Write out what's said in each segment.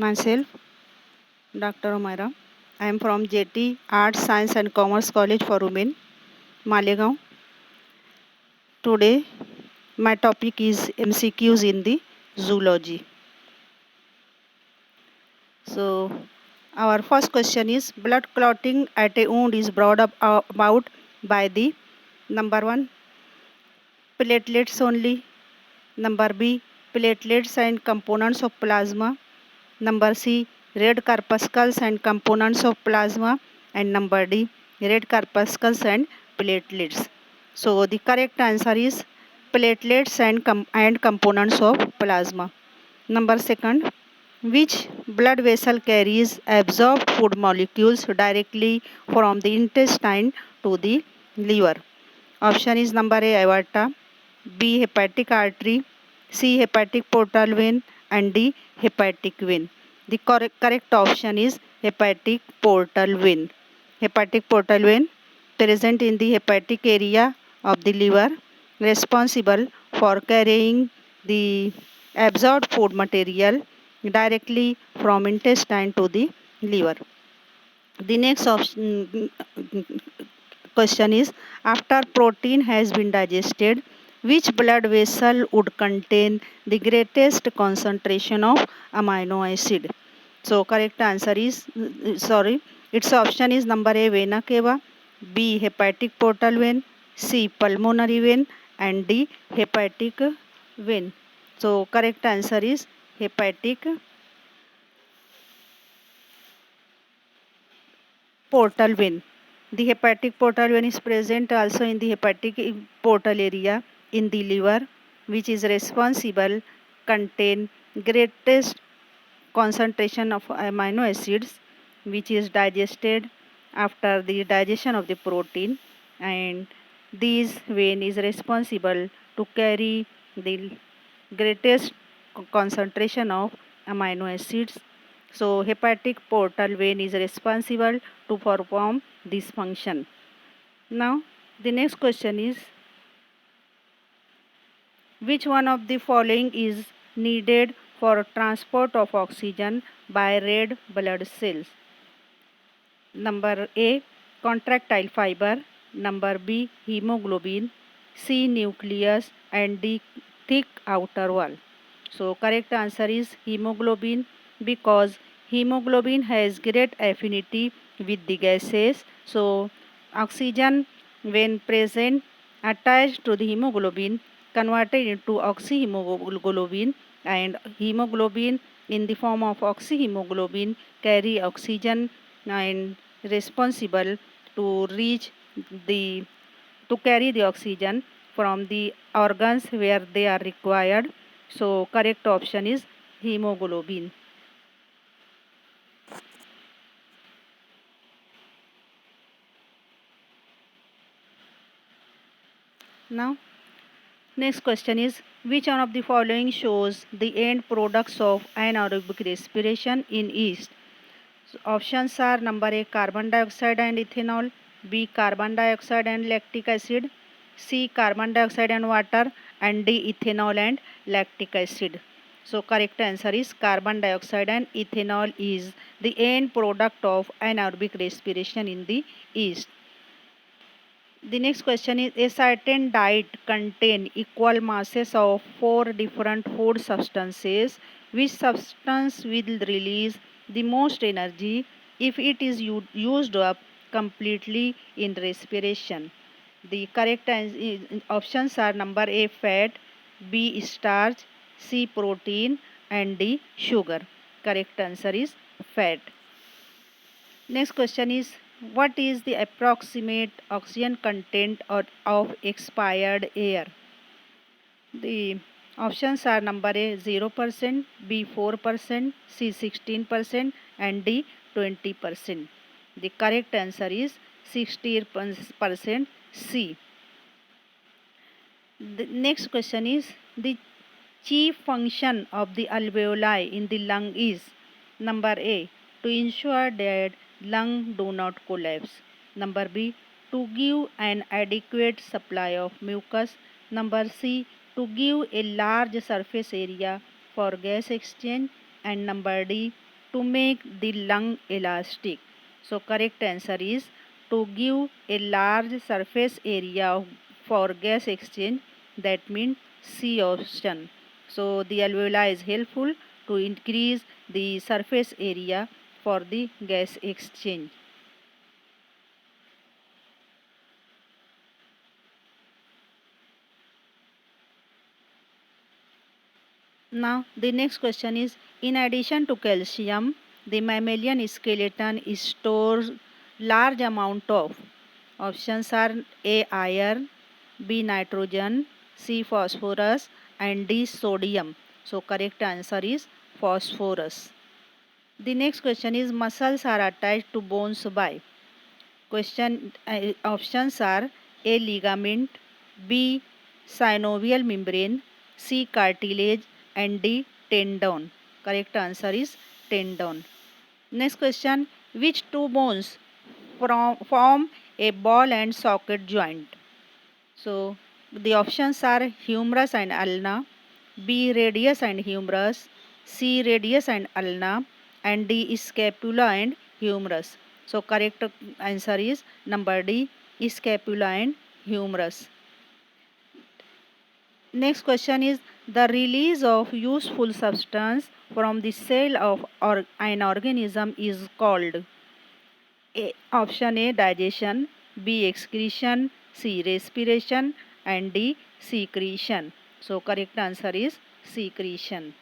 Myself, Dr. Omaira. I am from JT Arts, Science and Commerce College for Women, Malegaon. Today, my topic is MCQs in the zoology. So, our first question is blood clotting at a wound is brought about by the number one, platelets only, number B, platelets and components of plasma, number C, red corpuscles and components of plasma, and number D, red corpuscles and platelets. So the correct answer is platelets and components of plasma. Number second, which blood vessel carries absorbed food molecules directly from the intestine to the liver? Option is number A, aorta, B, hepatic artery, C, hepatic portal vein, and D, hepatic vein. The correct option is hepatic portal vein. Hepatic portal vein present in the hepatic area of the liver, responsible for carrying the absorbed food material directly from intestine to the liver. The next question is, after protein has been digested, which blood vessel would contain the greatest concentration of amino acid? So correct answer is, sorry, its option is number A, vena cava, B, hepatic portal vein, C, pulmonary vein, and D, hepatic vein. So correct answer is hepatic portal vein. The hepatic portal vein is present also in the hepatic portal area in the liver, which is responsible contain greatest concentration of amino acids, which is digested after the digestion of the protein, and this vein is responsible to carry the greatest concentration of amino acids. So hepatic portal vein is responsible to perform this function. Now the next question is, which one of the following is needed for transport of oxygen by red blood cells? Number A, contractile fiber, number B, hemoglobin, C, nucleus, and D, thick outer wall. So correct answer is hemoglobin, because hemoglobin has great affinity with the gases. So oxygen, when present attached to the hemoglobin, converted into oxyhemoglobin, and hemoglobin in the form of oxyhemoglobin carry oxygen and responsible to reach the to carry the oxygen from the organs where they are required. So correct option is hemoglobin. Now next question is, which one of the following shows the end products of anaerobic respiration in yeast? So options are number A, carbon dioxide and ethanol, B, carbon dioxide and lactic acid, C, carbon dioxide and water, and D, ethanol and lactic acid. So correct answer is carbon dioxide and ethanol is the end product of anaerobic respiration in the yeast. The next question is, a certain diet contain equal masses of four different food substances. Which substance will release the most energy if it is used up completely in respiration? The correct options are number A, fat, B, starch, C, protein, and D, sugar. Correct answer is fat. Next question is, what is the approximate oxygen content of expired air? The options are number A, 0%, B, 4%, C, 16%, and D, 20%. The correct answer is 60% C. The next question is, the chief function of the alveoli in the lung is number A, to ensure that lung do not collapse, number B, to give an adequate supply of mucus, number C, to give a large surface area for gas exchange, and number D, to make the lung elastic? So correct answer is to give a large surface area for gas exchange, that means C option. So the alveoli is helpful to increase the surface area for the gas exchange. Now the next question is, in addition to calcium, the mammalian skeleton stores large amount of, options are A iron, B nitrogen, C phosphorus and D sodium. So correct answer is phosphorus. The next question is, muscles are attached to bones by, options are A ligament, B synovial membrane, C cartilage and D tendon. Correct answer is tendon. Next question, which two bones form a ball and socket joint? So the options are humerus and ulna, B radius and humerus, C radius and ulna and D scapula and humerus. So correct answer is number D, scapula and humerus. Next question is, the release of useful substance from the cell of an organism is called option A digestion, B excretion, C respiration and D secretion. So correct answer is secretion.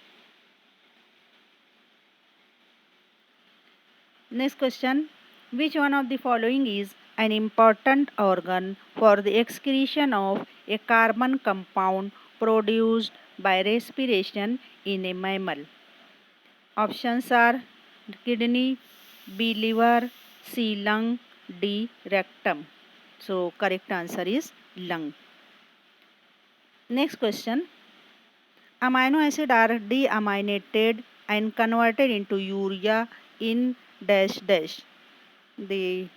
Next question, which one of the following is an important organ for the excretion of a carbon compound produced by respiration in a mammal? Options are kidney, B liver, C lung, D rectum. So correct answer is lung. Next question, amino acid are deaminated and converted into urea in dash dash. The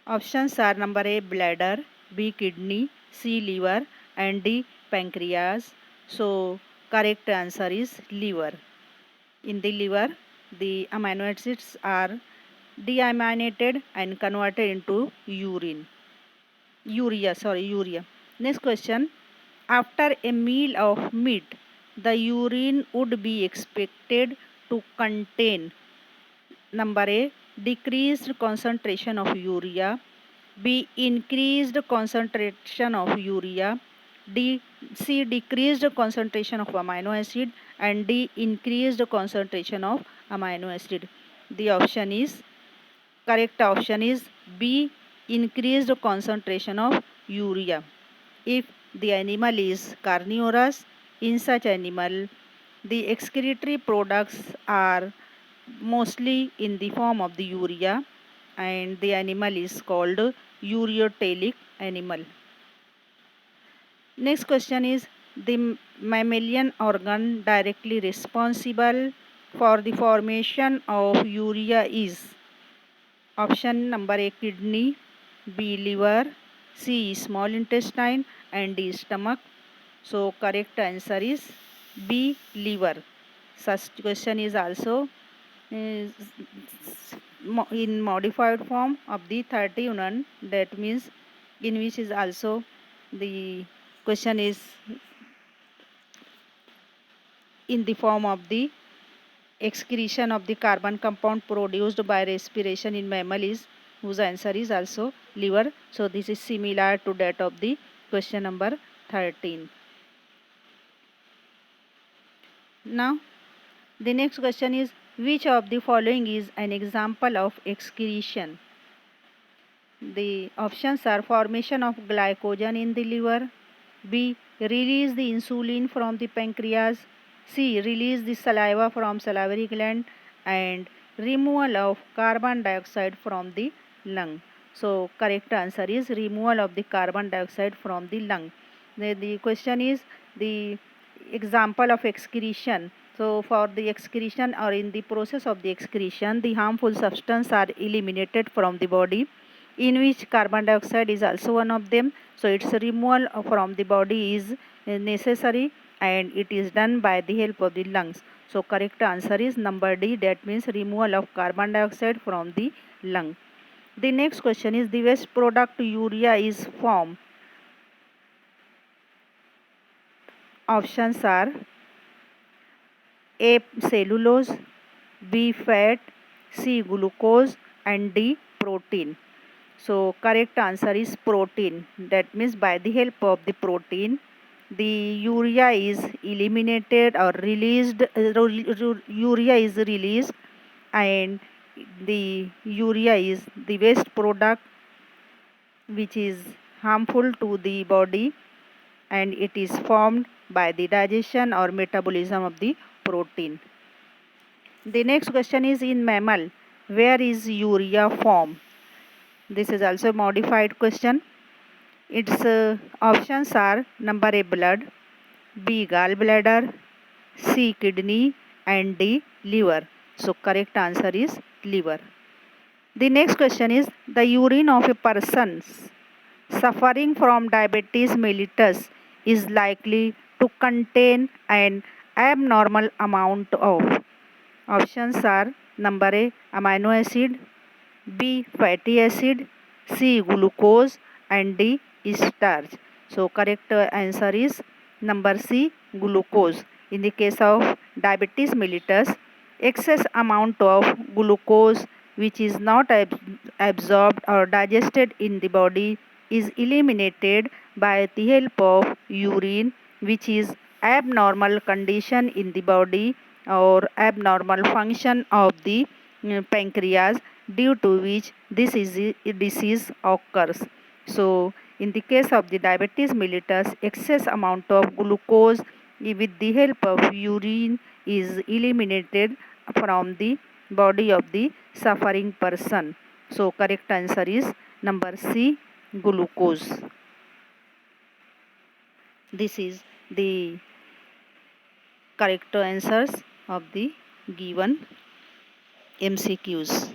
options are number A bladder, B kidney, C liver and D pancreas. So correct answer is liver. In the liver, the amino acids are deaminated and converted into urea. Next question, after a meal of meat, the urine would be expected to contain number A decreased concentration of urea, B increased concentration of urea, C decreased concentration of amino acid and D increased concentration of amino acid. The correct option is B increased concentration of urea. If the animal is carnivorous, in such animal the excretory products are mostly in the form of the urea and the animal is called ureotelic animal. Next question is, the mammalian organ directly responsible for the formation of urea is, option number A kidney, B liver, C small intestine and D stomach. So correct answer is B liver. Such question is also in modified form of the 31, that means in which is also the question is in the form of the excretion of the carbon compound produced by respiration in mammal is, whose answer is also liver. So this is similar to that of the question number 13. Now the next question is, which of the following is an example of excretion? The options are formation of glycogen in the liver, B release the insulin from the pancreas, C release the saliva from salivary gland and removal of carbon dioxide from the lung. So correct answer is removal of the carbon dioxide from the lung. The question is the example of excretion. So for the excretion or in the process of the excretion, the harmful substances are eliminated from the body, in which carbon dioxide is also one of them. So its removal from the body is necessary and it is done by the help of the lungs. So correct answer is number D, that means removal of carbon dioxide from the lung. The next question is the waste product urea is formed. Options are A. Cellulose, B. Fat, C. Glucose, and D. Protein. So correct answer is protein. That means by the help of the protein, the urea is eliminated or released. Urea is released, and the urea is the waste product which is harmful to the body, and it is formed by the digestion or metabolism of the protein. The next question is in mammal, where is urea formed? This is also a modified question. Its options are number A blood, B gallbladder, C kidney, and D liver. So correct answer is liver. The next question is the urine of a person suffering from diabetes mellitus is likely to contain an abnormal amount of. Options are number A amino acid, B fatty acid, C glucose, and D starch. So correct answer is number C glucose. In the case of diabetes mellitus, excess amount of glucose which is not absorbed or digested in the body is eliminated by the help of urine, which is abnormal condition in the body or abnormal function of the pancreas, due to which this disease occurs. So in the case of the diabetes mellitus, excess amount of glucose with the help of urine is eliminated from the body of the suffering person. So correct answer is number C glucose. This is the correct answers of the given MCQs.